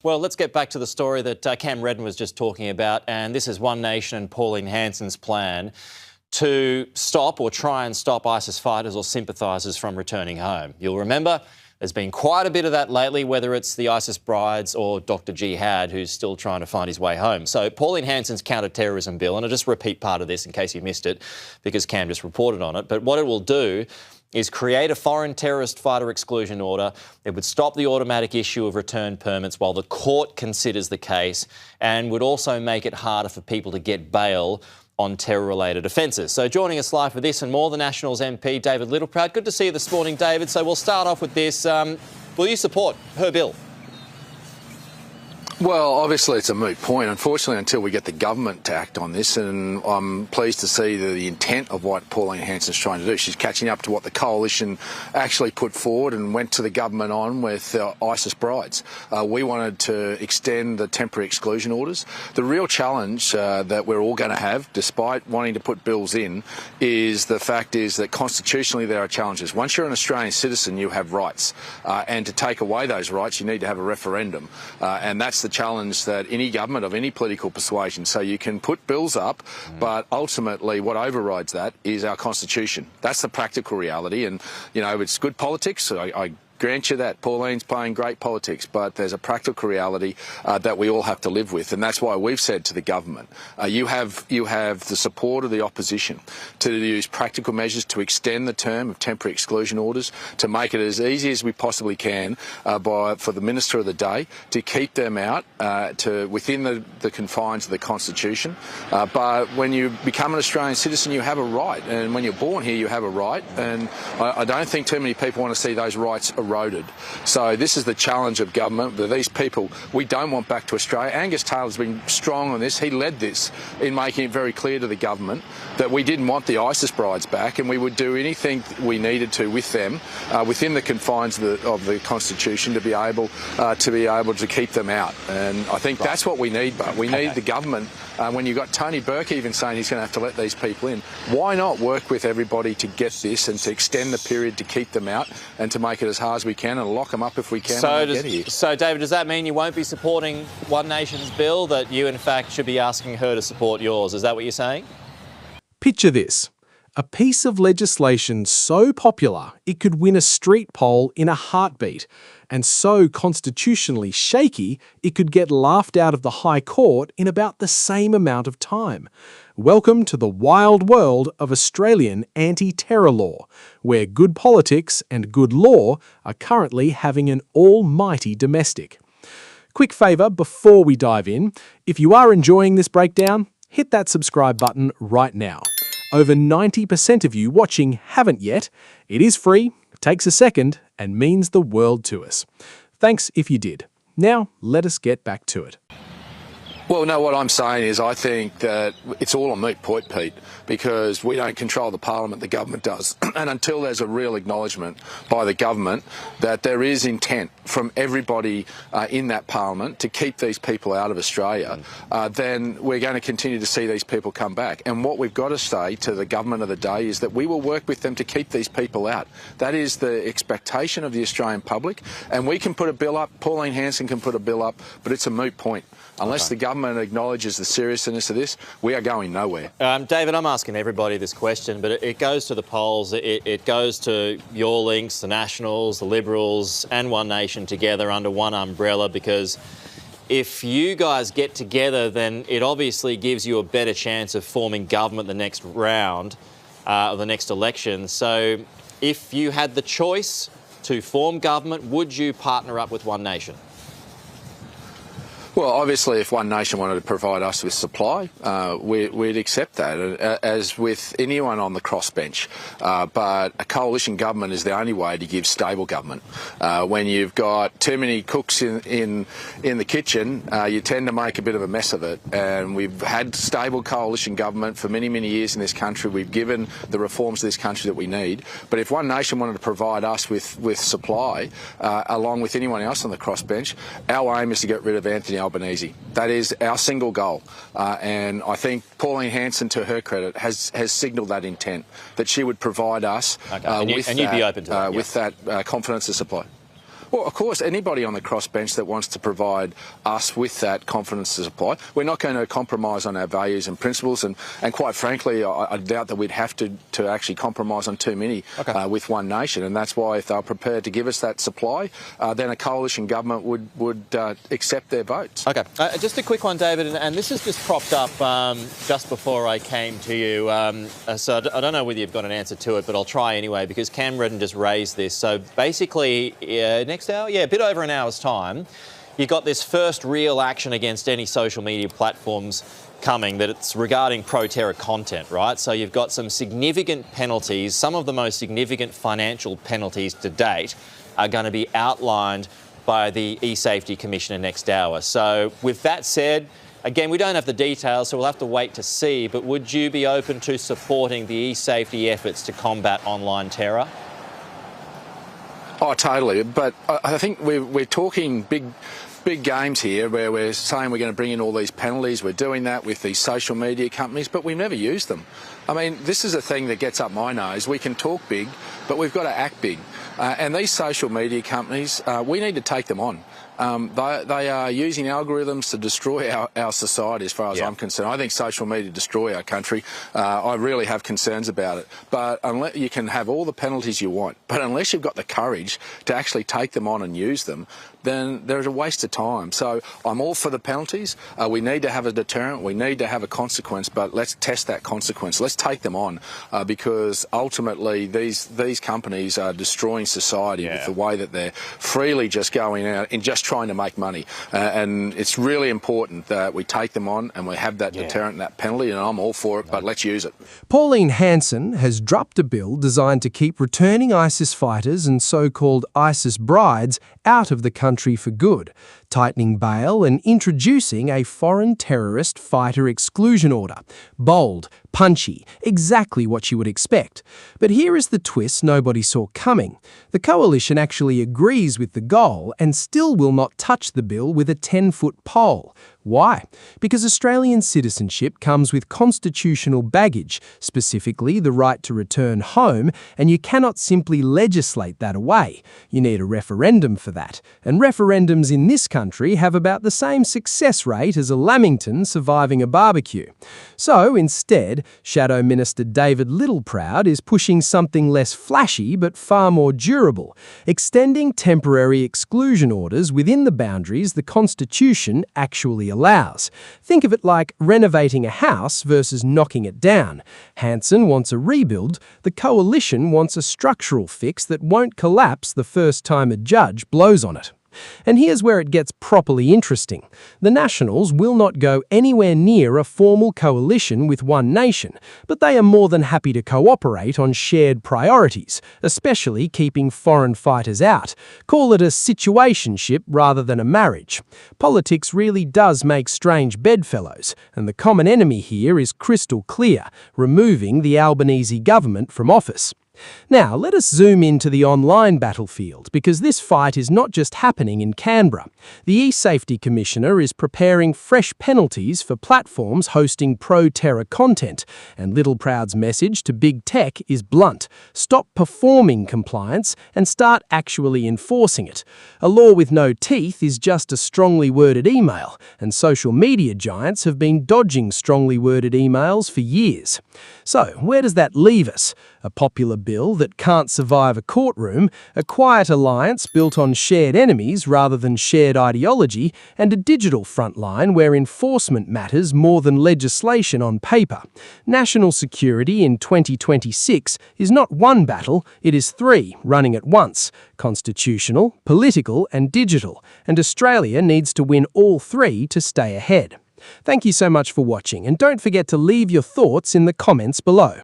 Well, let's get back to the story that Cam Redden was just talking about, and this is One Nation and Pauline Hanson's plan to stop or try and stop ISIS fighters or sympathisers from returning home. You'll remember there's been quite a bit of that lately, whether it's the ISIS brides or Dr Jihad, who's still trying to find his way home. So Pauline Hanson's counter-terrorism bill, and I'll just repeat part of this in case you missed it because Cam just reported on it, but what it will do is create a foreign terrorist fighter exclusion order. It would stop the automatic issue of return permits while the court considers the case, and would also make it harder for people to get bail on terror-related offences. So joining us live for this and more, the Nationals MP, David Littleproud. Good to see you this morning, David. So we'll start off with this. Will you support her bill? Well, obviously it's a moot point, unfortunately, until we get the government to act on this, and I'm pleased to see the intent of what Pauline Hanson's trying to do. She's catching up to what the coalition actually put forward and went to the government on with ISIS brides. We wanted to extend the temporary exclusion orders. The real challenge that we're all going to have, despite wanting to put bills in, is the fact is that constitutionally there are challenges. Once you're an Australian citizen, you have rights, and to take away those rights, you need to have a referendum, and that's the challenge that any government of any political persuasion. So you can put bills up, but ultimately what overrides that is our constitution. That's the practical reality, and you know, it's good politics. I grant you that. Pauline's playing great politics, but there's a practical reality that we all have to live with, and that's why we've said to the government, you have the support of the opposition to use practical measures to extend the term of temporary exclusion orders, to make it as easy as we possibly can for the Minister of the Day to keep them out within the confines of the Constitution. But when you become an Australian citizen, you have a right, and when you're born here, you have a right, and I don't think too many people want to see those rights eroded. So this is the challenge of government. That these people we don't want back to Australia. Angus Taylor's been strong on this. He led this in making it very clear to the government that we didn't want the ISIS brides back, and we would do anything we needed to with them within the confines of the Constitution to be able to keep them out. And I think that's what we need. But we need the government. When you've got Tony Burke even saying he's going to have to let these people in, why not work with everybody to get this and to extend the period to keep them out and to make it as hard as we can and lock them up if we can. So, David, does that mean you won't be supporting One Nation's bill, that you, in fact, should be asking her to support yours? Is that what you're saying? Picture this. A piece of legislation so popular it could win a street poll in a heartbeat, and so constitutionally shaky it could get laughed out of the High Court in about the same amount of time. Welcome to the wild world of Australian anti-terror law, where good politics and good law are currently having an almighty domestic. Quick favour before we dive in, if you are enjoying this breakdown, hit that subscribe button right now. Over 90% of you watching haven't yet. It is free, takes a second, and means the world to us. Thanks if you did. Now, let us get back to it. Well, no, what I'm saying is I think that it's all a moot point, Pete, because we don't control the parliament, the government does. And until there's a real acknowledgement by the government that there is intent from everybody in that parliament to keep these people out of Australia, then we're going to continue to see these people come back. And what we've got to say to the government of the day is that we will work with them to keep these people out. That is the expectation of the Australian public. And we can put a bill up, Pauline Hanson can put a bill up, but it's a moot point. Unless the government acknowledges the seriousness of this, we are going nowhere. David, I'm asking everybody this question, but it goes to the polls, it goes to your links, the Nationals, the Liberals and One Nation together under one umbrella, because if you guys get together, then it obviously gives you a better chance of forming government the next round, or the next election. So if you had the choice to form government, would you partner up with One Nation? Well, obviously, if One Nation wanted to provide us with supply, we'd accept that, as with anyone on the crossbench. But a coalition government is the only way to give stable government. When you've got too many cooks in the kitchen, you tend to make a bit of a mess of it. And we've had stable coalition government for many, many years in this country. We've given the reforms to this country that we need. But if One Nation wanted to provide us with supply, along with anyone else on the crossbench, our aim is to get rid of Anthony Albanese. That is our single goal, and I think Pauline Hanson, to her credit, has signalled that intent, that she would provide us with that confidence to supply. Well, of course, anybody on the crossbench that wants to provide us with that confidence to supply, we're not going to compromise on our values and principles, and quite frankly, I doubt that we'd have to actually compromise on too many with One Nation, and that's why if they're prepared to give us that supply, then a coalition government would accept their votes. Okay, just a quick one, David, and this has just propped up just before I came to you, so I don't know whether you've got an answer to it, but I'll try anyway, because Cam Redden just raised this. So basically, next hour? Yeah, a bit over an hour's time, you've got this first real action against any social media platforms coming, that it's regarding pro-terror content, right? So you've got some significant penalties. Some of the most significant financial penalties to date are going to be outlined by the E-Safety Commissioner next hour. So with that said, again, we don't have the details, so we'll have to wait to see, but would you be open to supporting the e-safety efforts to combat online terror? Oh, totally. But I think we're talking big games here, where we're saying we're going to bring in all these penalties. We're doing that with these social media companies, but we've never used them. I mean, this is a thing that gets up my nose. We can talk big, but we've got to act big. And these social media companies, we need to take them on. They are using algorithms to destroy our society, as far as I'm concerned. I think social media destroy our country. I really have concerns about it. But unless you can have all the penalties you want, but unless you've got the courage to actually take them on and use them, then there's a waste of time. So I'm all for the penalties. We need to have a deterrent. We need to have a consequence, but let's test that consequence. Let's take them on, because ultimately these companies are destroying society with the way that they're freely just going out and just trying to make money. And it's really important that we take them on and we have that deterrent and that penalty, and I'm all for it, but let's use it. Pauline Hanson has dropped a bill designed to keep returning ISIS fighters and so-called ISIS brides out of the country for good, tightening bail and introducing a foreign terrorist fighter exclusion order. Bold, punchy, exactly what you would expect. But here is the twist nobody saw coming. The coalition actually agrees with the goal and still will not touch the bill with a 10-foot pole. Why? Because Australian citizenship comes with constitutional baggage, specifically the right to return home, and you cannot simply legislate that away. You need a referendum for that. And referendums in this country have about the same success rate as a lamington surviving a barbecue. So instead, Shadow Minister David Littleproud is pushing something less flashy but far more durable, extending temporary exclusion orders within the boundaries the Constitution actually allows. Think of it like renovating a house versus knocking it down. Hanson wants a rebuild, the coalition wants a structural fix that won't collapse the first time a judge blows on it. And here's where it gets properly interesting. The Nationals will not go anywhere near a formal coalition with One Nation, but they are more than happy to cooperate on shared priorities, especially keeping foreign fighters out. Call it a situationship rather than a marriage. Politics really does make strange bedfellows, and the common enemy here is crystal clear: removing the Albanese government from office. Now, let us zoom into the online battlefield, because this fight is not just happening in Canberra. The E-Safety Commissioner is preparing fresh penalties for platforms hosting pro-terror content, and Littleproud's message to big tech is blunt: stop performing compliance and start actually enforcing it. A law with no teeth is just a strongly worded email, and social media giants have been dodging strongly worded emails for years. So, where does that leave us? A popular bill that can't survive a courtroom, a quiet alliance built on shared enemies rather than shared ideology, and a digital frontline where enforcement matters more than legislation on paper. National security in 2026 is not one battle, it is three running at once: constitutional, political, and digital. And Australia needs to win all three to stay ahead. Thank you so much for watching, and don't forget to leave your thoughts in the comments below.